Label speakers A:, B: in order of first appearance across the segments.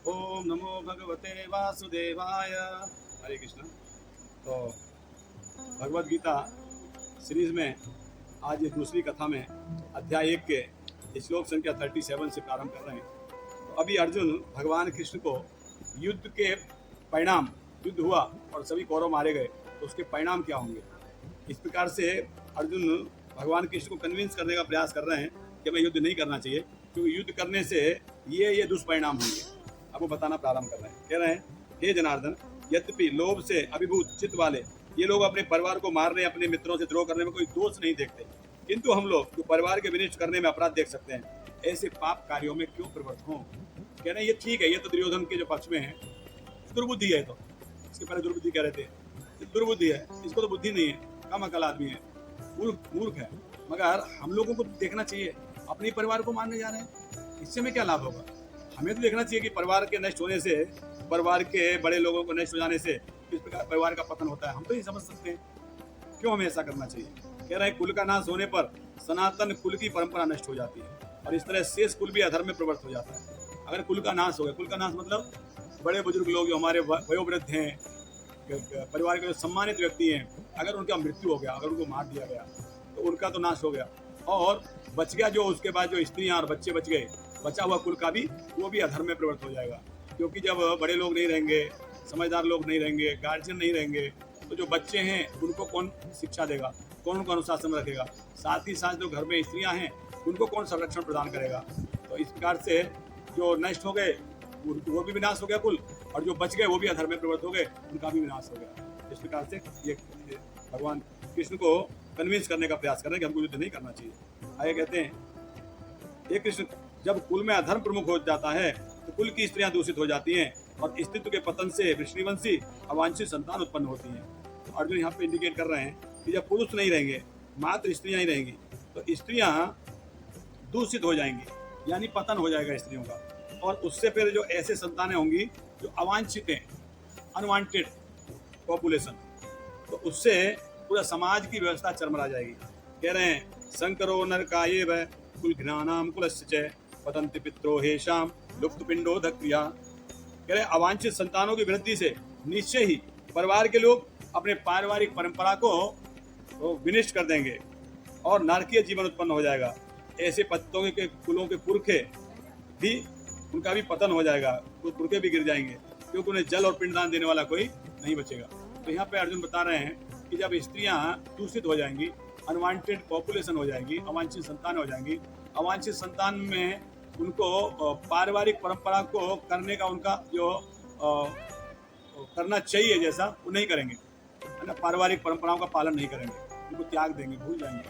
A: ओम नमो भगवते वासुदेवाय। हरे कृष्ण। तो भगवद गीता सीरीज में आज इस दूसरी कथा में अध्याय 1 के श्लोक संख्या 37 से प्रारंभ कर रहे हैं। तो अभी अर्जुन भगवान कृष्ण को युद्ध के परिणाम, युद्ध हुआ और सभी कौरव मारे गए, तो उसके परिणाम क्या होंगे, इस प्रकार से अर्जुन भगवान कृष्ण को कन्विंस करने का प्रयास कर रहे हैं कि हमें युद्ध नहीं करना चाहिए, क्योंकि युद्ध करने से ये दुष्परिणाम होंगे। अब वो बताना प्रारंभ कर रहे हैं। कह रहे हैं, हे जनार्दन, यद्यपि लोभ से अभिभूत चित्त वाले ये लोग अपने परिवार को मारने, अपने मित्रों से द्रोह करने में कोई दोष नहीं देखते, किंतु हम लोग जो परिवार के विनिष्ट करने में अपराध देख सकते हैं, ऐसे पाप कार्यों में क्यों प्रवृत्त हों। कह रहे हैं ये ठीक है, ये तो दुर्योधन के जो पक्ष में है, दुर्बुद्धि है। तो इसके पहले दुर्बुद्धि कह रहे थे, दुर्बुद्धि है, इसको तो बुद्धि नहीं है, कम अकल आदमी है, मूर्ख है। मगर हम लोगों को देखना चाहिए, अपने परिवार को मारने जा रहे हैं, इससे हमें क्या लाभ होगा। हमें तो देखना चाहिए कि परिवार के नष्ट होने से, परिवार के बड़े लोगों को नष्ट हो जाने से किस प्रकार परिवार का पतन होता है, हम तो नहीं समझ सकते हैं, क्यों हमें ऐसा करना चाहिए। कह रहे हैं, कुल का नाश होने पर सनातन कुल की परंपरा नष्ट हो जाती है और इस तरह शेष कुल भी अधर्म में प्रवृत्त हो जाता है। अगर कुल का नाश हो गया, कुल का नाश मतलब बड़े बुजुर्ग लोग जो हमारे वयोवृद्ध हैं, परिवार के जो सम्मानित व्यक्ति हैं, अगर उनका मृत्यु हो गया, अगर उनको मार दिया गया, तो उनका तो नाश हो गया, और बच गया जो उसके बाद जो स्त्रियां और बच्चे बच गए, बचा हुआ कुल का भी, वो भी अधर्म में प्रवृत्त हो जाएगा। क्योंकि जब बड़े लोग नहीं रहेंगे, समझदार लोग नहीं रहेंगे, गार्जियन नहीं रहेंगे, तो जो बच्चे हैं उनको कौन शिक्षा देगा, कौन उनको अनुशासन में रखेगा, साथ ही साथ जो घर में स्त्रियां हैं उनको कौन संरक्षण प्रदान करेगा। तो इस प्रकार से जो नष्ट हो गए वो भी विनाश हो गया कुल, और जो बच गए वो भी अधर्म में प्रवृत्त हो गए, उनका भी विनाश हो गया। इस प्रकार से ये भगवान कृष्ण को कन्विंस करने का प्रयास कर रहे हैं कि हमको युद्ध नहीं करना चाहिए। आगे कहते हैं, ये कृष्ण, जब कुल में अधर्म प्रमुख हो जाता है तो कुल की स्त्रियां दूषित हो जाती हैं और अस्तित्व के पतन से वृष्णिवंशी अवांछित संतान उत्पन्न होती हैं। तो अर्जुन यहाँ पे इंडिकेट कर रहे हैं कि जब पुरुष नहीं रहेंगे, मात्र स्त्रियां ही रहेंगी, तो स्त्रियां दूषित हो जाएंगी, यानी पतन हो जाएगा स्त्रियों का, और उससे फिर जो ऐसे संतानें होंगी जो अवांछित हैं, अनवांटेड पॉपुलेशन, तो उससे पूरा समाज की व्यवस्था चरमरा जाएगी। कह रहे हैं, संकरो नरकाये व कुल घ्नानाम कुलस्य च पतंति पित्रो हेशाम लुप्त पिंडो धक्रिया। कह रहे, अवांछित संतानों की वृद्धि से निश्चय ही परिवार के लोग अपने पारिवारिक परंपरा को विनिष्ट कर देंगे और नारकीय जीवन उत्पन्न हो जाएगा। ऐसे पत्तों के कुलों के पुरखे भी, उनका भी पतन हो जाएगा, कुछ पुरखे भी गिर जाएंगे, क्योंकि उन्हें जल और पिंडदान देने वाला कोई नहीं बचेगा। तो यहाँ पे अर्जुन बता रहे हैं कि जब स्त्रियां दूषित हो जाएंगी, अनवांटेड पॉपुलेशन हो जाएगी, अवांछित संतान हो जाएंगी, अवांछित संतान में उनको पारिवारिक परंपरा को करने का उनका जो करना चाहिए जैसा, वो नहीं करेंगे, है ना, पारिवारिक परंपराओं का पालन नहीं करेंगे, उनको त्याग देंगे, भूल जाएंगे।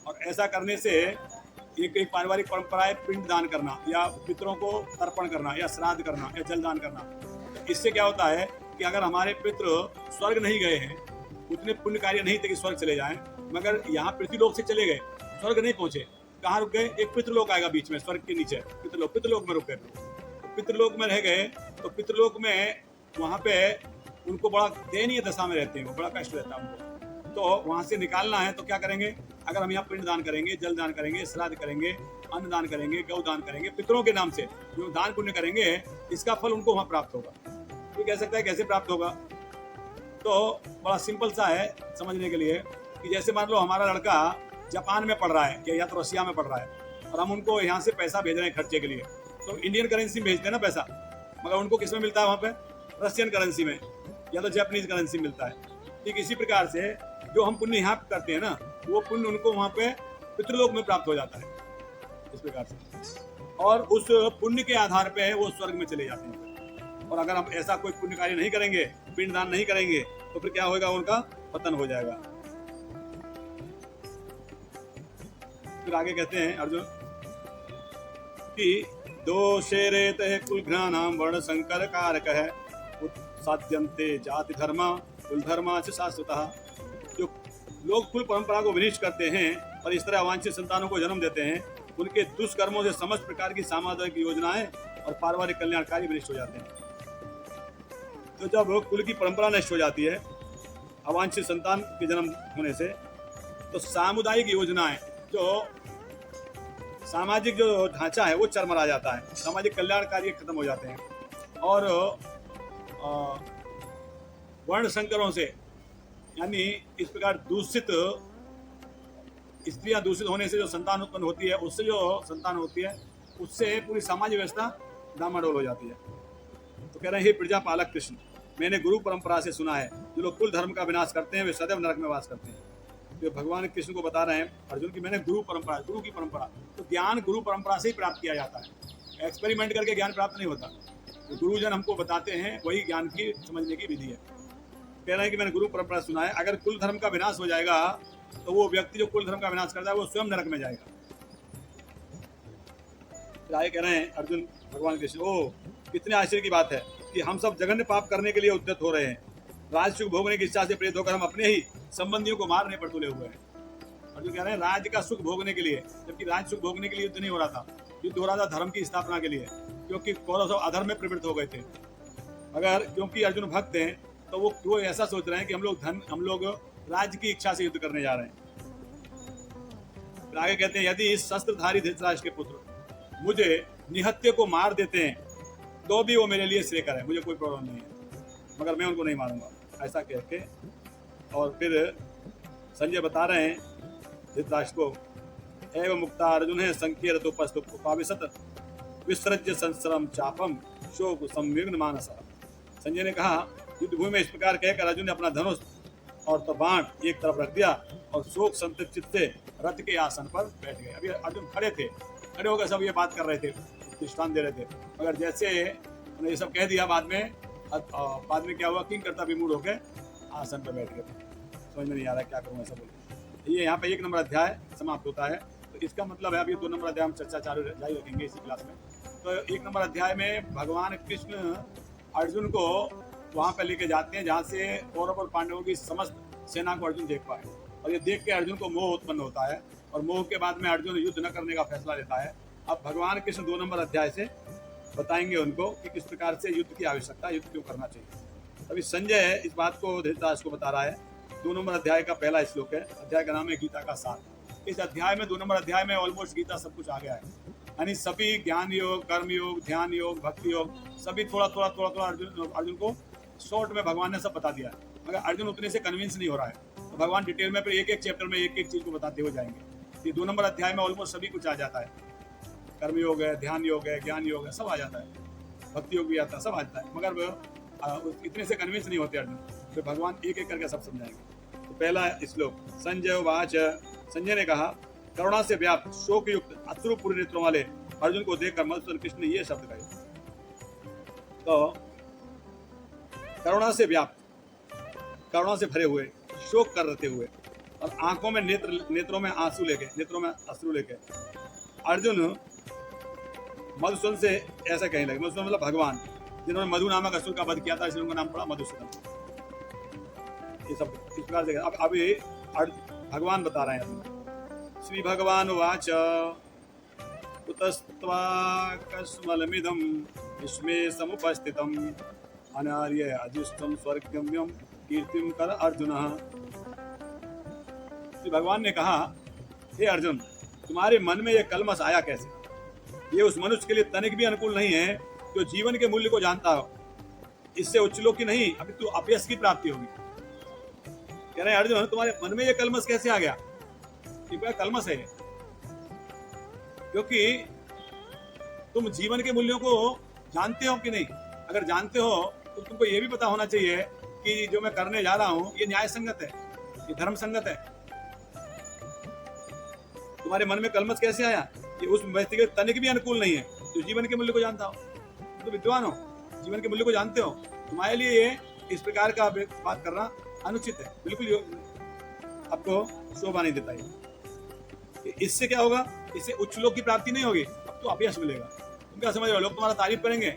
A: और ऐसा करने से एक पारिवारिक परंपरा है पिंड दान करना, या पितरों को तर्पण करना, या श्राद्ध करना, या जलदान करना। तो इससे क्या होता है कि अगर हमारे पितृ स्वर्ग नहीं गए हैं, उतने पुण्य कार्य नहीं थे कि स्वर्ग चले जाएं, मगर यहाँ पृथ्वीलोक से चले गए, स्वर्ग नहीं पहुंचे, कहाँ रुक गए, एक पितृलोक आएगा बीच में, स्वर्ग के नीचे पितृलोक में रुक गए। तो पितृलोक में रह गए, तो पितृलोक में वहाँ पे उनको बड़ा दयनीय दशा में रहते हैं, वो बड़ा कष्ट रहता है उनको। तो वहाँ से निकालना है तो क्या करेंगे, अगर हम यहाँ पिंड दान करेंगे, जल दान करेंगे, श्राद्ध करेंगे, अन्न दान करेंगे, गौ दान करेंगे, पितरों के नाम से जो दान पुण्य करेंगे, इसका फल उनको वहाँ प्राप्त होगा। तो कह सकता है कैसे प्राप्त होगा, तो बड़ा सिंपल सा है समझने के लिए, कि जैसे मान लो हमारा लड़का जापान में पढ़ रहा है या तो रशिया में पढ़ रहा है, और हम उनको यहाँ से पैसा भेज रहे हैं खर्चे के लिए, तो इंडियन करेंसी में भेजते हैं ना पैसा, मगर उनको किस में मिलता है, वहाँ पे रशियन करेंसी में या तो जापानीज करेंसी मिलता है। ठीक इसी प्रकार से जो हम पुण्य यहाँ करते हैं ना, वो पुण्य उनको वहाँ पे पितृलोक में प्राप्त हो जाता है, इस प्रकार से, और उस पुण्य के आधार पे वो स्वर्ग में चले जाते हैं। और अगर हम ऐसा कोई पुण्य कार्य नहीं करेंगे, पिंड दान नहीं करेंगे, तो फिर क्या होगा, उनका पतन हो जाएगा। फिर आगे कहते हैं अर्जुन कि दोषे रेत है कुल घ्रानाम वर्ण संकर कारक है उत्साद्यन्ते जाति धर्मा कुल धर्मा से शाश्वतः। जो लोग कुल परंपरा को विनिष्ट करते हैं और इस तरह अवांछित संतानों को जन्म देते हैं, उनके दुष्कर्मों से समस्त प्रकार की सामाजिक योजनाएं और पारिवारिक कल्याण कार्य विनिष्ट हो जाते हैं। तो जब कुल की परंपरा नष्ट हो जाती है अवांछित संतान के जन्म होने से, तो सामुदायिक योजनाएं, जो सामाजिक जो ढांचा है वो चरमरा जाता है, सामाजिक कल्याण कार्य खत्म हो जाते हैं। और वर्ण संकरों से, यानी इस प्रकार दूषित स्त्रियां दूषित होने से जो संतान उत्पन्न होती है, उससे जो संतान होती है, उससे पूरी सामाजिक व्यवस्था डामाडोल हो जाती है। तो कह रहे हैं, हे प्रजा पालक कृष्ण, मैंने गुरु परंपरा से सुना है, जो लोग कुल धर्म का विनाश करते हैं वे सदैव नरक में वास करते हैं। तो भगवान कृष्ण को बता रहे हैं अर्जुन की मैंने गुरु परंपरा, गुरु की परंपरा, तो ज्ञान गुरु परंपरा से ही प्राप्त किया जाता है। एक्सपेरिमेंट करके ज्ञान प्राप्त नहीं होता। तो गुरुजन हमको बताते हैं, वही ज्ञान की समझने की विधि है। कह रहे हैं कि मैंने गुरु परंपरा सुना है, अगर कुल धर्म का विनाश हो जाएगा तो वो व्यक्ति जो कुल धर्म का विनाश करता है वो स्वयं नरक में जाएगा। आगे कह रहे हैं अर्जुन भगवान कृष्ण, ओ कितने आश्चर्य की बात है कि हम सब जघन्य पाप करने के लिए उद्यत हो रहे हैं। राज सुख भोगने की इच्छा से प्रेरित होकर हम अपने ही संबंधियों को मारने पर तुले हुए हैं। अर्जुन कह रहे हैं राज्य का सुख भोगने के लिए, जबकि राज सुख भोगने के लिए युद्ध नहीं हो रहा था, युद्ध हो रहा था धर्म की स्थापना के लिए, क्योंकि कौरव सब अधर्म में प्रवृत्त हो गए थे। अगर क्योंकि अर्जुन भक्त हैं तो वो ऐसा सोच रहे हैं कि हम लोग राज्य की इच्छा से युद्ध करने जा रहे हैं। फिर आगे कहते हैं, यदि इस शस्त्रधारी धृतराष्ट्र के पुत्र मुझे निहत्थे को मार देते हैं तो भी वो मेरे लिए श्रेयकर है, मुझे कोई प्रॉब्लम नहीं है, मगर मैं उनको नहीं मारूंगा, ऐसा कह के। और फिर संजय बता रहे हैं धृतराष्ट्र को, एवं मुक्ता अर्जुन है संकीर्त उपाविशत विसृज्य संसरम चापम शोक संविघ्न मानस। संजय ने कहा, युद्ध भूमि में इस प्रकार कहकर अर्जुन ने अपना धनुष और तो बाण एक तरफ रख दिया और शोक संतप्त चित्त से रथ के आसन पर बैठ गए। अभी अर्जुन खड़े थे, खड़े होकर सब ये बात कर रहे थे, दृष्टांत दे रहे थे, मगर जैसे उन्होंने ये सब कह दिया, बाद में क्या हुआ, किंग करता विमूढ़ होकर आसन पर बैठ गए। समझ में नहीं आ रहा क्या करूँ ऐसा बोले। ये यहाँ पे 1 नंबर अध्याय समाप्त होता है। तो इसका मतलब है, अभी 2 नंबर अध्याय हम चर्चा जारी रखेंगे इसी क्लास में। तो 1 नंबर अध्याय में भगवान कृष्ण अर्जुन को वहाँ पर लेके जाते हैं जहाँ से कौरव और पांडवों की समस्त सेना को अर्जुन देख पाए, और ये देख के अर्जुन को मोह उत्पन्न होता है, और मोह के बाद में अर्जुन युद्ध न करने का फैसला लेता है। अब भगवान कृष्ण 2 नंबर अध्याय से बताएंगे उनको कि किस प्रकार से युद्ध की आवश्यकता, युद्ध क्यों करना चाहिए। अभी संजय इस बात को धृतराष्ट्र को बता रहा है। 2 नंबर अध्याय का पहला श्लोक है, अध्याय का नाम है गीता का सार। इस अध्याय में 2 नंबर अध्याय में ऑलमोस्ट गीता सब कुछ आ गया है, यानी सभी ज्ञान योग, कर्म योग, ध्यान योग, भक्ति योग, सभी थोड़ा थोड़ा अर्जुन को शॉर्ट में भगवान ने सब बता दिया है। मगर अर्जुन उतने से कन्विंस नहीं हो रहा है, तो भगवान डिटेल में फिर एक चैप्टर में एक चीज को बताते हुए जाएंगे। ये 2 नंबर अध्याय में ऑलमोस्ट सभी कुछ आ जाता है, कर्म योग है, ध्यान योग है, ज्ञान योग है, सब आ जाता है, भक्ति योग भी आता है, सब आ जाता है, मगर इतने से कन्विंस नहीं होते अर्जुन। फिर भगवान एक करके सब समझाएंगे। तो पहला श्लोक, संजय उवाच, संजय ने कहा, करुणा से व्याप्त शोक युक्त अश्रुपूर्ण नेत्रों वाले अर्जुन को देखकर मधुसूदन कृष्ण ने ये शब्द कहे। तो करुणा से व्याप्त, करुणा से भरे हुए, शोक करते हुए, और आंखों में नेत्रों में आंसू लेके, नेत्रों में अश्रु लेके अर्जुन मधुसूदन से ऐसा कहने लगे। मधुसूदन मतलब भगवान, जिन्होंने मधु नामक असुर का वध किया था, इसलिए उनका नाम पड़ा मधुसूदन। ये सब इस प्रकार से। अब अभी भगवान बता रहे हैं। श्री भगवान वाच, कुतस्त्वाकस्मलमिदं विस्मे समुपस्थितम् अनार्य अजिष्टम स्वर्गम्यम कीर्तिम कर अर्जुन। श्री भगवान ने कहा, हे अर्जुन, तुम्हारे मन में यह कलमश आया कैसे? ये उस मनुष्य के लिए तनिक भी अनुकूल नहीं है जो जीवन के मूल्य को जानता हो। इससे उच्चलोक की नहीं, अभी तो अपयश की प्राप्ति होगी। कह रहे हैं अर्जुन, तुम्हारे मन में यह कलमश कैसे आ गया? कलमश है क्योंकि तुम जीवन के मूल्यों को जानते हो कि नहीं? अगर जानते हो तो तुमको ये भी पता होना चाहिए कि जो मैं करने जा रहा हूं ये न्याय संगत है, ये धर्म संगत है। तुम्हारे मन में कलमश कैसे आया? ये उस व्यक्ति के तनिक भी अनुकूल नहीं है जो जीवन के मूल्य को जानता हो। तो विद्वान हो, जीवन के मूल्य को जानते हो, तुम्हारे लिए ये इस प्रकार का बात करना अनुचित है, बिल्कुल आपको शोभा नहीं देता है। इससे क्या होगा? इससे उच्च लोक की प्राप्ति नहीं होगी, अब तो अपयश मिलेगा। तुम क्या समझ रहे हो? लोग तुम्हारा तारीफ करेंगे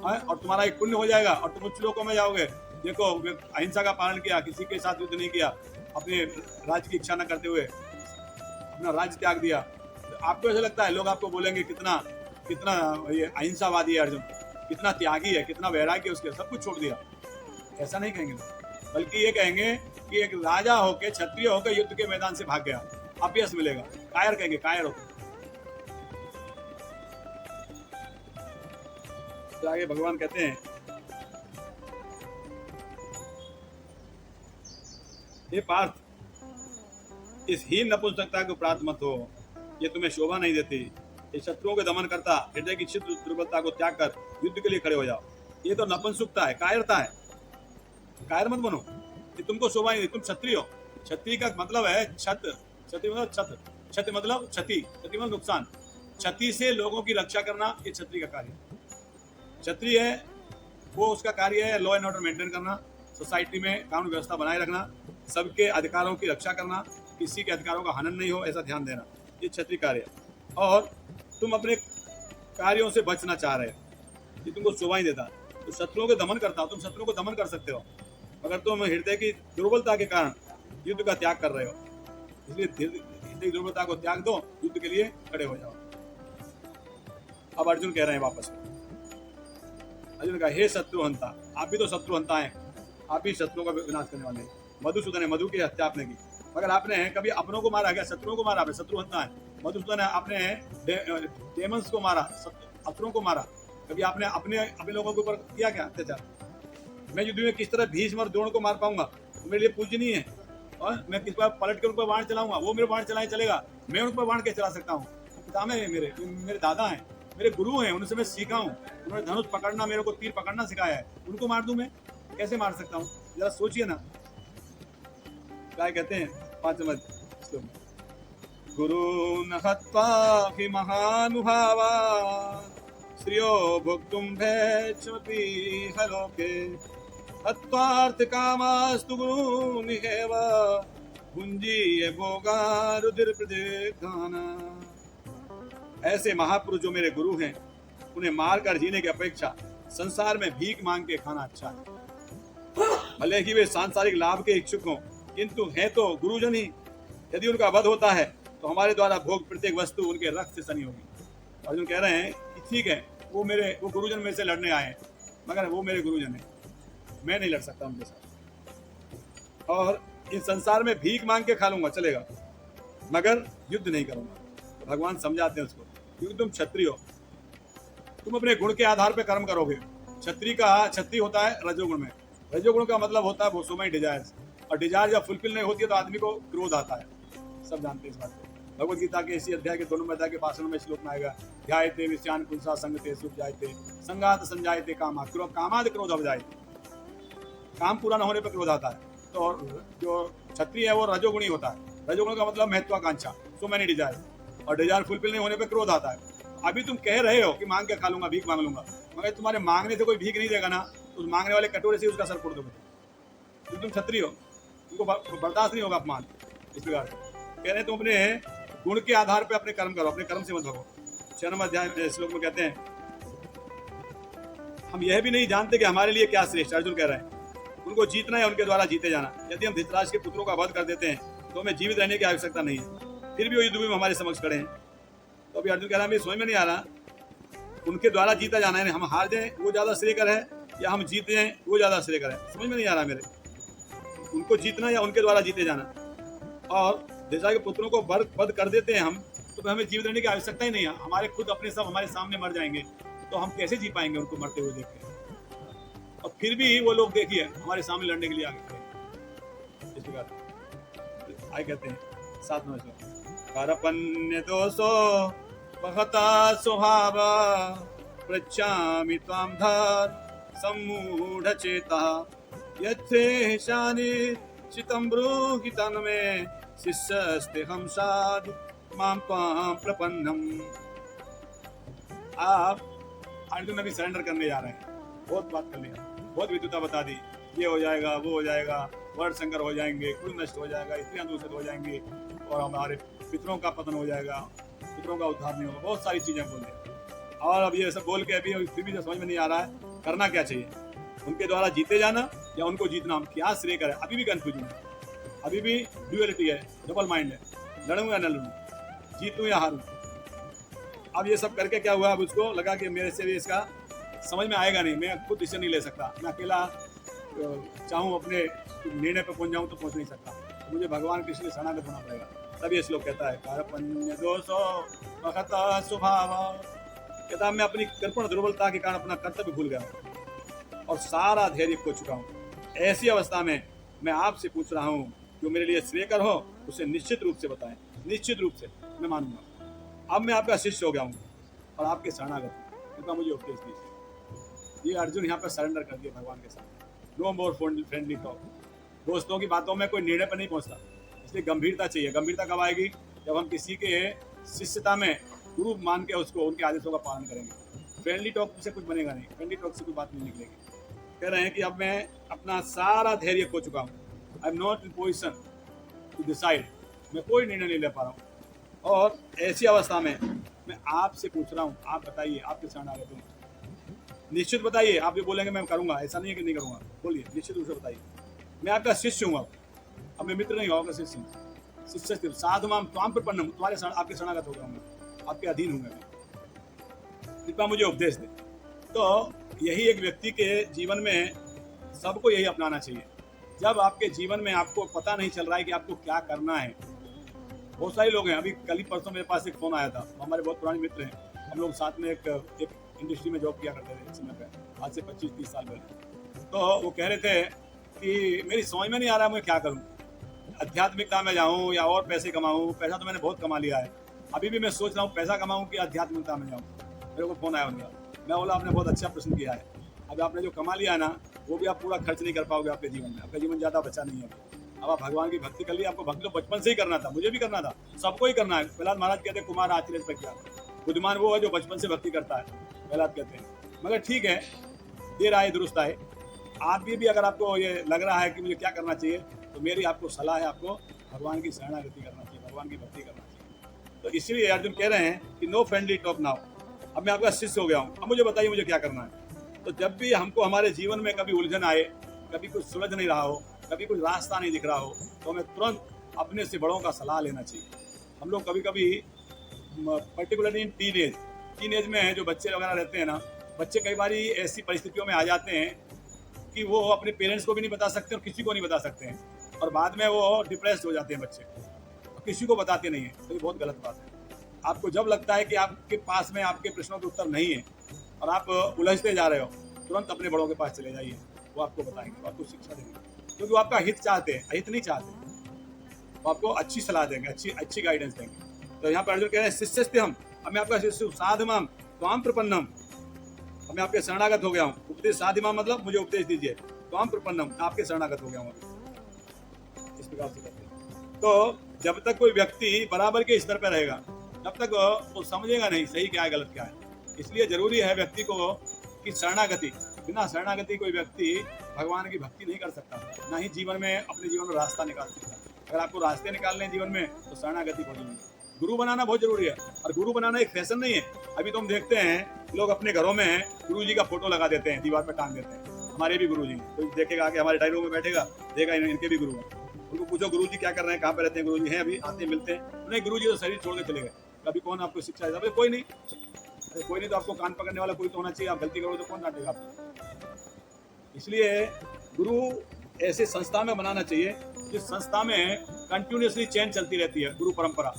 A: और तुम्हारा एक पुण्य हो जाएगा और तुम उच्च लोकों में जाओगे। देखो, अहिंसा का पालन किया, किसी के साथ युद्ध नहीं किया, अपने राज्य की इच्छा न करते हुए अपना राज्य त्याग दिया। तो आपको ऐसा लगता है लोग आपको बोलेंगे कितना कितना ये अहिंसावादी है अर्जुन, कितना त्यागी है, कितना वैराग्य है उसके, सब कुछ छोड़ दिया। ऐसा नहीं कहेंगे, बल्कि ये कहेंगे कि एक राजा होकर, क्षत्रिय होकर युद्ध के मैदान से भाग गया, अपयश मिलेगा, कायर कहेंगे, कायर होकर। तो आगे भगवान कहते हैं, हे पार्थ, इस हीन नपुंसकता को प्राप्त मत हो, ये तुम्हें शोभा नहीं देती। ये शत्रुओं को दमन करता, हृदय की छिद्र दुर्बलता को त्याग कर युद्ध के लिए खड़े हो जाओ। ये तो नपुंसकता है, कायरता है। कायर मत बनो, ये तुमको शोभा नहीं, तुम क्षत्रिय हो। क्षत्रिय का मतलब है छत, क्षत्रिय मतलब छत, क्षति मतलब क्षति, क्षति मतलब नुकसान। क्षति से लोगों की रक्षा करना ये क्षत्रिय का कार्य है। क्षत्रिय है वो, उसका कार्य है लॉ एंड ऑर्डर मेंटेन करना, सोसाइटी में कानून व्यवस्था बनाए रखना, सबके अधिकारों की रक्षा करना, किसी के अधिकारों का हनन नहीं हो ऐसा ध्यान देना, ये क्षत्रिय कार्य है। और तुम अपने कार्यों से बचना चाह रहे हो, ये तुमको शोभा ही देता। तो शत्रुओं को दमन करता हो, तुम शत्रुओं को दमन कर सकते हो, मगर तुम हृदय की दुर्बलता के कारण युद्ध का त्याग कर रहे हो। इसलिए हृदय की दुर्बलता को त्याग दो, युद्ध के लिए खड़े हो जाओ। अब अर्जुन कह रहे हैं वापस में, अर्जुन कहा हे शत्रुहंता, आप भी तो शत्रुहंता हैं, आप ही शत्रुओं का विनाश करने वाले हैं। मधुसूदन ने मधु की हत्या आपने की, मगर आपने कभी अपनों को मारा क्या? शत्रुओं को मारा, शत्रुहंता है। मधुसूदन ने आपने डेमंस को मारा, असुरों को मारा, कभी आपने अपने लोगों के ऊपर किया क्या अत्याचार? मैं युद्ध में किस तरह भीष्म और द्रोण को मार पाऊंगा, मेरे लिए पूजनीय है। और मैं किस बार पलट के उन पर बाण चलाऊंगा, वो मेरे बाण चलाए चलेगा, मैं उन पर बाण कैसे चला सकता हूँ? पितामह है मेरे दादा हैं, मेरे गुरु हैं, उनसे मैं सीखा हूँ। उन्होंने धनुष पकड़ना, मेरे को तीर पकड़ना सिखाया है, उनको मार दूं मैं? कैसे मार सकता हूँ? जरा सोचिए ना। क्या कहते हैं 5वें श्लोक में, गुरुन् हत्वा हि महानुभावा श्रियो भोक्तुं भेच्छति हलोके हत्वार्थकामास्तु गुरूनिहेव भुञ्जीय भोगारुधिरप्रदिग्धाना। ऐसे महापुरुष जो मेरे गुरु हैं, उन्हें मारकर जीने की अपेक्षा संसार में भीख मांग के खाना अच्छा है। भले ही वे सांसारिक लाभ के इच्छुक हों, किंतु है तो गुरुजन ही। यदि उनका वध होता है तो हमारे द्वारा भोग प्रत्येक वस्तु उनके रक्त से सनी होगी। अर्जुन कह रहे हैं कि ठीक है, वो गुरुजन मेरे से लड़ने आए हैं, मगर वो मेरे गुरुजन हैं, मैं नहीं लड़ सकता उनके साथ। और इस संसार में भीख मांग के खा लूंगा चलेगा, मगर युद्ध नहीं करूंगा। तो भगवान समझाते हैं उसको, क्योंकि तुम क्षत्रिय हो, तुम अपने गुण के आधार पर कर्म करोगे। क्षत्रिय होता है रजोगुण में। रजोगुण का मतलब होता है भोसोमय डिजायर्स, और डिजायर जब फुलफिल नहीं होती है तो आदमी को क्रोध आता है। सब जानते हैं इस बात को। भगवद गीता के इसी अध्याय के 2 नंबर अध्याय के 5 में श्लोक में आएगा, ध्यायते विषयान पुंसा संगते सुख जायते संगात संजायते कामा कामाद क्रोध अवजायते। काम पूरा न होने पर क्रोध आता है। तो जो क्षत्रिय है वो रजोगुणी होता है। रजोगुण का मतलब महत्वाकांक्षा, सो मैनी डिजायर, और डिजायर फुलफिल नहीं होने पर क्रोध आता है। अभी तुम कह रहे हो कि मांग के खा लूंगा, भीख मांग लूंगा, मगर तुम्हारे मांगने से कोई भीख नहीं देगा ना, तो उस मांगने वाले कटोरे से उसका सर फोड़ दोगे। तो तुम क्षत्रिय हो, तुमको बर्दाश्त नहीं होगा अपमान। इस प्रकार से कह रहे तुम अपने गुण के आधार पर अपने कर्म करो, अपने कर्म से मत भगो। 6 नंबर अध्याय श्लोक में कहते हैं, हम यह भी नहीं जानते कि हमारे लिए क्या श्रेष्ठ। अर्जुन कह रहे हैं उनको जीतना है, उनके द्वारा जीते जाना। यदि हम धृतराष्ट्र के पुत्रों का वध कर देते हैं तो हमें जीवित रहने की आवश्यकता नहीं है, फिर भी वो युद्ध में हमारे समक्ष खड़े हैं। तो अभी अर्जुन कह रहा है समझ में नहीं आ रहा, उनके द्वारा जीता जाना है, हम हार जाएं वो ज्यादा श्रेयकर है या हम जीत जाएं वो ज्यादा श्रेयकर है? समझ में नहीं आ रहा मेरे, उनको जीतना या उनके द्वारा जीते जाना। और धृतराष्ट्र के पुत्रों को वध कर देते हैं हम, तो हमें जीवित रहने की आवश्यकता ही नहीं है। हमारे खुद अपने सब हमारे सामने मर जाएंगे, तो हम कैसे जी पाएंगे उनको मरते हुए देख के? और फिर भी वो लोग देखिए हमारे सामने लड़ने के लिए आगे खड़े। इस प्रकार आगे कहते हैं 7 नंबर करपन्य दोषो बहता स्वभाव पृच्छामि त्वां धार सम्मूढ़ चेता यत्थे शानि चितं ब्रूहि तन्मे शिष्यस्तेहं साधु मां त्वां प्रपन्नम्। आप अर्जुन अभी सरेंडर करने जा रहे हैं। बहुत बात कर लिया, बहुत विद्युता बता दी, ये हो जाएगा वो हो जाएगा, वर्ण संकर हो जाएंगे, कुल नष्ट हो जाएगा, स्त्रियां दूषित हो जाएंगी, और हमारे पितरों का पतन हो जाएगा, पितरों का उद्धार नहीं होगा। बहुत सारी चीजें बोल दी। और अब ये सब बोल के अभी फिर भी जो समझ में नहीं आ रहा है करना क्या चाहिए, उनके द्वारा जीते जाना या उनको जीतना, हम क्या श्रेय करें? अभी भी कंफ्यूजन है, अभी भी ड्यूअलिटी है, डबल माइंड है, लड़ूंगा या न लड़ूं, जीतूं या हारूं। अब ये सब करके क्या हुआ, अब उसको लगा कि मेरे से भी इसका समझ में आएगा नहीं, मैं खुद डिसीजन नहीं ले सकता, मैं अकेला चाहूँ अपने निर्णय पर पहुंच जाऊँ तो पहुंच नहीं सकता, मुझे भगवान कृष्ण के शरणागत होना पड़ेगा। तब ये श्लोक कहता है कारपन्य दोषो बहता स्वभाव, कहता मैं अपनी कृपण दुर्बलता के कारण अपना कर्तव्य भूल गया और सारा धैर्य खो चुका हूँ। ऐसी अवस्था में मैं आपसे पूछ रहा हूँ जो मेरे लिए श्रेयकर हो उसे निश्चित रूप से बताएं, निश्चित रूप से मैं मानूंगा। अब मैं आपका शिष्य हो गया हूँ और आपके शरणागत हूँ, कृपया मुझे उपदेश दीजिए। ये अर्जुन यहाँ पर सरेंडर कर दिया भगवान के साथ। No more friendly talk. दोस्तों की बातों में कोई निर्णय पर नहीं पहुँचता, इसलिए गंभीरता चाहिए। गंभीरता कब आएगी? जब हम किसी के शिष्यता में गुरु मान के उसको उनके आदेशों का पालन करेंगे। फ्रेंडली टॉक से कुछ बनेगा नहीं, फ्रेंडली टॉक से कोई बात नहीं निकलेगी। कह रहे हैं कि अब मैं अपना सारा धैर्य खो चुका हूँ। I am not in position to decide. मैं कोई निर्णय नहीं ले पा रहा हूँ और ऐसी अवस्था में मैं आपसे पूछ रहा हूँ, आप बताइए, आपके शरणागत हूँ, निश्चित बताइए। आप जो बोलेंगे मैं करूँगा, ऐसा नहीं है कि नहीं करूँगा, बोलिए निश्चित रूप से बताइए। मैं आपका शिष्य हूँ, अब मैं मित्र नहीं हूँ, आपका शिष्य हूँ। शिष्य साधु माम त्वाम प्रपन्नम, तुम्हारे आपके शरणागत हो गया हूँ, आपके अधीन हूँ मैं, कृपया मुझे उपदेश दे। तो यही एक व्यक्ति के जीवन में सबको यही अपनाना चाहिए। जब आपके जीवन में आपको पता नहीं चल रहा है कि आपको क्या करना है। बहुत सारे लोग हैं, अभी कल ही परसों मेरे पास एक फ़ोन आया था, हमारे बहुत पुराने मित्र हैं, हम लोग साथ में एक इंडस्ट्री में जॉब किया करते थे एक समय पर, आज से 25-30 साल पहले। तो वो कह रहे थे कि मेरी समझ में नहीं आ रहा मैं क्या करूँ, आध्यात्मिकता में जाऊँ या और पैसे कमाऊँ। पैसा तो मैंने बहुत कमा लिया है, अभी भी मैं सोच रहा हूँ पैसा कमाऊँ कि आध्यात्मिकता में जाऊँ। मेरे को फ़ोन आया उनका, मैं बोला आपने बहुत अच्छा प्रश्न किया है। अब आपने जो कमा लिया है ना, वो भी आप पूरा खर्च नहीं कर पाओगे आपके जीवन में, आपका जीवन ज़्यादा बचा नहीं है। अब आप भगवान की भक्ति कर ली, आपको भक्ति तो बचपन से ही करना था, मुझे भी करना था, सबको ही करना है। प्रहलाद महाराज कहते हैं कुमार आचरित प्रज्ञा, बुद्धिमान वो है जो बचपन से भक्ति करता है, प्रहलाद कहते हैं। मगर ठीक है, देर आए दुरुस्त आए। आप भी अगर आपको ये लग रहा है कि मुझे क्या करना चाहिए, तो मेरी आपको सलाह है, आपको भगवान की शरणागति करना चाहिए, भगवान की भक्ति करना चाहिए। तो इसलिए अर्जुन कह रहे हैं कि नो फ्रेंडली टॉक नाउ। अब मैं आपका शिष्य हो गया हूँ, अब मुझे बताइए मुझे क्या करना है। तो जब भी हमको हमारे जीवन में कभी उलझन आए, कभी कुछ सुलझ नहीं रहा हो, कभी कुछ रास्ता नहीं दिख रहा हो, तो हमें तुरंत अपने से बड़ों का सलाह लेना चाहिए। हम लोग कभी कभी पर्टिकुलरली इन टीन एज में जो बच्चे वगैरह रहते हैं ना, बच्चे कई बार ऐसी परिस्थितियों में आ जाते हैं कि वो अपने पेरेंट्स को भी नहीं बता सकते और किसी को नहीं बता सकते हैं, और बाद में वो डिप्रेस्ड हो जाते हैं बच्चे, और किसी को बताते नहीं हैं। तो ये बहुत गलत बात है। आपको जब लगता है कि आपके पास में आपके प्रश्नों के उत्तर नहीं है और आप उलझते जा रहे हो, तुरंत अपने बड़ों के पास चले जाइए, वो आपको बताएंगे, वो आपको शिक्षा देंगे, क्योंकि वो आपका हित चाहते हैं, अहित नहीं चाहते। वो आपको अच्छी सलाह देंगे, अच्छी गाइडेंस देंगे। तो यहाँ पर अर्जुन कह रहे हैं शिष्यस्ते हम, अब मैं आपका शिष्य हूँ, साधमाम त्वाम प्रपन्नम, अब मैं आपके शरणागत हो गया हूँ। उपदेश साधिमाम मतलब मुझे उपदेश दीजिए, त्वाम प्रपन्नम, आपके शरणागत हो गया हूँ। इस प्रकार से करते हैं। तो जब तक कोई व्यक्ति बराबर के स्तर पर रहेगा, तब तक वो समझेगा नहीं सही क्या है गलत क्या है। इसलिए जरूरी है व्यक्ति को कि शरणागति, बिना शरणागति कोई व्यक्ति भगवान की भक्ति नहीं कर सकता, ना ही जीवन में अपने जीवन में रास्ता निकाल सकता। अगर आपको रास्ते निकालने हैं जीवन में, तो शरणागति बहुत जरूरी है। गुरु बनाना बहुत जरूरी है, और गुरु बनाना एक फैशन नहीं है। अभी तो हम देखते हैं लोग अपने घरों में गुरु जी का फोटो लगा देते हैं, दीवार पर टांग देते हैं, हमारे भी गुरु जी। कोई देखेगा कि हमारे डायरी में बैठेगा, देखा इनके भी गुरु हैं। उनको पूछो गुरु जी क्या कर रहे हैं, कहाँ पे रहते हैं, गुरु जी हैं अभी आते मिलते हैं, नहीं गुरु जी तो शरीर छोड़ के चले गए। कभी कौन आपको शिक्षा देता? कोई नहीं, कोई नहीं, तो आपको कान पकड़ने वाला कोई तो होना चाहिए। आप गलती करो तो कौन डांटेगा आपको? इसलिए गुरु ऐसे संस्था में बनाना चाहिए जिस संस्था में कंटिन्यूसली चेंज चलती रहती है, गुरु परंपरा।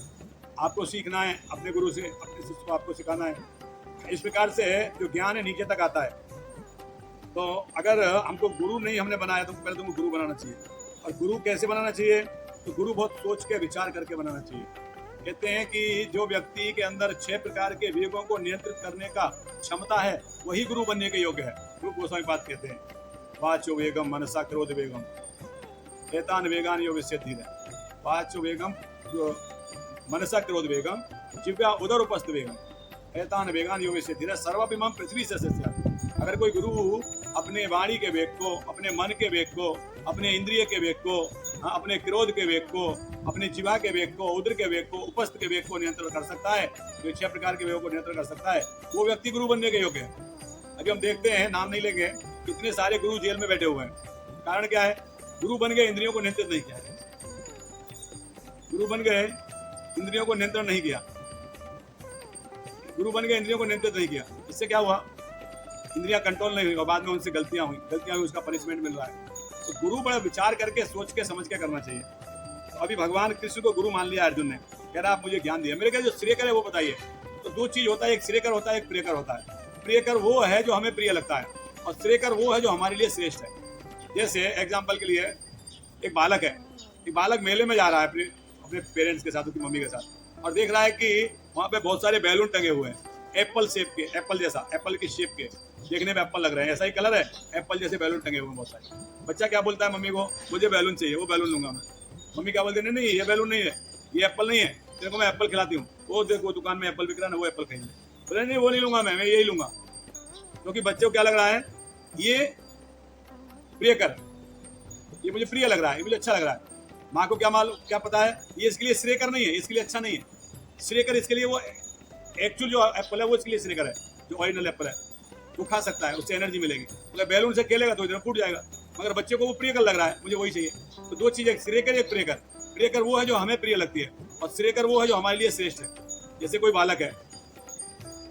A: आपको सीखना है अपने गुरु से, अपने शिष्य को आपको सिखाना है। इस प्रकार से जो ज्ञान है नीचे तक आता है। तो अगर हमको गुरु नहीं हमने बनाया, तो पहले तुमको गुरु बनाना चाहिए। और गुरु कैसे बनाना चाहिए? तो गुरु बहुत सोच के विचार करके बनाना चाहिए। कहते हैं कि जो व्यक्ति के अंदर 6 प्रकार के वेगों को नियंत्रित करने का क्षमता है, वही गुरु बनने के योग्य है। रूप गोस्वामी पाद कहते हैं, वाचो वेगम मनसा क्रोध वेगम एतान वेगान यो विशेषधीर है। वाचो वेगम जो मनसा क्रोध वेगम जिव्या उदर उपस्थ वेगम एतान वेगान यो विशेषधीर सर्वपिमं पृथ्वी से सस्या। अगर कोई गुरु अपने वाणी के वेग को, अपने मन के वेग को, अपने इंद्रिय के वेग को, अपने क्रोध के वेग को, अपने जीवा के वेग को, उदर के वेग को, उपस्थ के वेग को नियंत्रण कर सकता है, जो 6 प्रकार के वेगों को नियंत्रण कर सकता है, वो व्यक्ति गुरु बनने के योग्य है। अभी हम देखते हैं, नाम नहीं लेंगे, कितने सारे गुरु जेल में बैठे हुए हैं। कारण क्या है? गुरु बन गए, इंद्रियों को नियंत्रित नहीं किया। गुरु बन गए, इंद्रियों को नियंत्रण नहीं किया। गुरु बन गए, इंद्रियों को नियंत्रित नहीं किया। इससे क्या हुआ? इंद्रियां कंट्रोल नहीं हुई और बाद में उनसे गलतियां हुई, उसका पनिशमेंट मिल रहा है। तो गुरु बड़ा विचार करके, सोच के, समझ के करना चाहिए। तो अभी भगवान कृष्ण को गुरु मान लिया अर्जुन ने, कह रहा आप मुझे ज्ञान दिया, मेरे क्या जो श्रेयकर है वो बताइए। तो 2 चीज होता है, एक श्रेयकर होता है, एक प्रियकर होता है। प्रियकर वो है जो हमें प्रिय लगता है, और श्रेयकर वो है जो हमारे लिए श्रेष्ठ है। जैसे एग्जाम्पल के लिए, एक बालक है, एक बालक मेले में जा रहा है अपने अपने पेरेंट्स के साथ, उसकी मम्मी के साथ, और देख रहा है कि वहाँ पे बहुत सारे बैलून टंगे हुए हैं, एप्पल शेप के, एप्पल जैसा, एप्पल की शेप के, देखने में एप्पल लग रहे हैं, ऐसा ही कलर है, एप्पल जैसे बैलून टंगे हुए हैं बहुत सारे। बच्चा क्या बोलता है मम्मी को, मुझे बैलून चाहिए, वो बैलून लूंगा मैं। मम्मी क्या बोलती है, नहीं नहीं ये बैलून नहीं है, ये एप्पल नहीं है, तेरे को मैं एप्पल खिलाती हूँ, वो देखो दुकान में एप्पल बिक रहा है ना, वो एप्पल खाएंगे। बोले नहीं वो नहीं लूंगा मैं यही लूंगा, क्योंकि बच्चे को क्या लग रहा है, ये प्रियकर, ये मुझे प्रिय लग रहा है, ये मुझे अच्छा लग रहा है। माँ को क्या मालूम, क्या पता है ये इसके लिए श्रेयकर नहीं है, इसके लिए अच्छा नहीं है। श्रेयकर इसके लिए वो एक्चुअल जो एप्पल है वो इसके लिए श्रेयकर है, जो ओरिजिनल एप्पल है वो खा सकता है, उससे एनर्जी मिलेगी। अगर बैलून से खेलेगा तो इधर फूट जाएगा, मगर बच्चे को वो प्रियकर लग रहा है, मुझे वही चाहिए। तो दो चीजें, श्रेयकर एक प्रियकर। प्रियकर वो है जो हमें प्रिय लगती है, और श्रेयकर वो है जो हमारे लिए श्रेष्ठ है। जैसे कोई बालक है,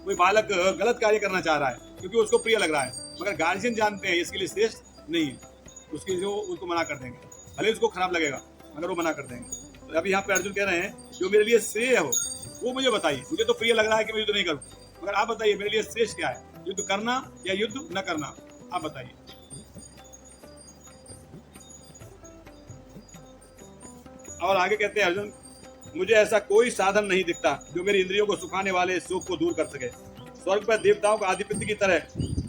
A: कोई बालक गलत कार्य करना चाह रहा है क्योंकि उसको प्रिय लग रहा है, मगर गार्जियन जानते हैं इसके लिए श्रेष्ठ नहीं है, उसकी जो उसको मना कर देंगे, भले उसको खराब लगेगा मगर वो मना कर देंगे। तो अभी यहाँ पे अर्जुन कह रहे हैं जो मेरे लिए श्रेय हो वो मुझे बताइए, मुझे तो प्रिय लग रहा है कि मैं युद्ध नहीं करूँ, मगर आप बताइए मेरे लिए श्रेष्ठ क्या है, युद्ध करना या युद्ध न करना, आप बताइए। और आगे कहते हैं अर्जुन, मुझे ऐसा कोई साधन नहीं दिखता जो मेरी इंद्रियों को सुखाने वाले सुख को दूर कर सके। स्वर्ग पर देवताओं का आधिपत्य की तरह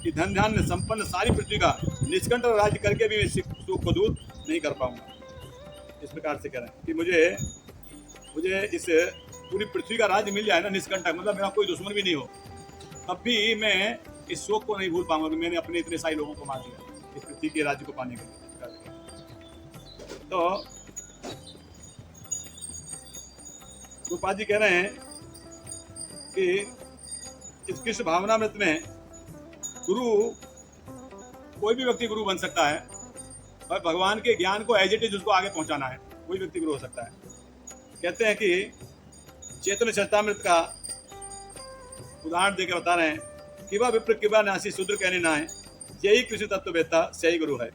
A: कि धन ध्यान में संपन्न सारी पृथ्वी का निष्कंठ राज्य करके भी मैं सुख को दूर नहीं कर पाऊंगा। इस प्रकार से कह रहे हैं कि मुझे इस पूरी पृथ्वी का राज्य मिल जाए ना, निष्कंटक, मतलब मेरा कोई दुश्मन भी नहीं हो, तब भी मैं इस शोक को नहीं भूल पाऊंगा कि मैंने अपने इतने सारे लोगों को मार दिया इस पृथ्वी के राज्य को पाने के लिए। तो गोपाल जी कह रहे हैं कि इस कृष्ण भावनामृत में गुरु, कोई भी व्यक्ति गुरु बन सकता है, और भगवान के ज्ञान को एज इट इज उसको आगे पहुंचाना है, कोई व्यक्ति गुरु हो सकता है। कहते हैं कि चैतन्य चरितामृत का उदाहरण देकर बता रहे हैं कि वह विप्र किबा नासी शूद्र कहने ना है, यही कृष्ण तत्व वेत्ता सही गुरु है।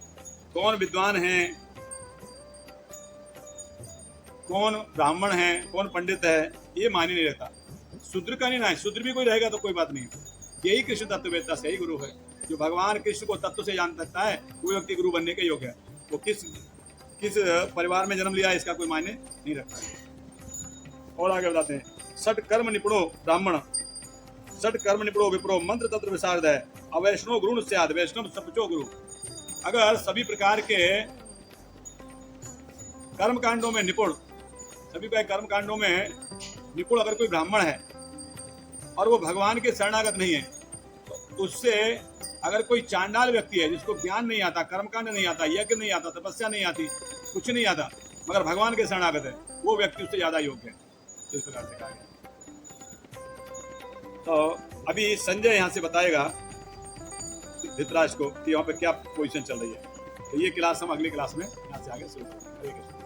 A: कौन विद्वान है, कौन ब्राह्मण है, कौन पंडित है, ये मायने नहीं रहता, शूद्र का नहीं ना है, शूद्र भी कोई रहेगा तो कोई बात नहीं, यही कृष्ण तत्व वेत्ता सही गुरु है। जो भगवान कृष्ण को तत्व से जान सकता है वो व्यक्ति गुरु बनने के योग्य है। वो किस परिवार में जन्म लिया इसका कोई मायने नहीं रखता है। और आगे बताते हैं, षट कर्म निपुणो ब्राह्मण, षट कर्म निपुणो विप्रो मंत्र तत्व विशारद है, अवैष्णव गुरु स्याद वैष्णव सपचो गुरु। अगर सभी प्रकार के कर्म कांडों में निपुण, सभी कर्म कांडों में निपुण अगर कोई ब्राह्मण है और वो भगवान के शरणागत नहीं है, तो उससे अगर कोई चांडाल व्यक्ति है जिसको ज्ञान नहीं आता, कर्मकांड नहीं आता, यज्ञ नहीं आता, तपस्या नहीं आती, कुछ नहीं आता, मगर भगवान के शरणागत है, वो व्यक्ति उससे ज्यादा योग्य है। इस प्रकार से कहा गया। तो अभी संजय यहाँ से बताएगा धृतराष्ट्र को कि वहाँ पे क्या पोजीशन चल रही है। तो ये क्लास हम अगली क्लास में यहाँ से आगे शुरू करेंगे।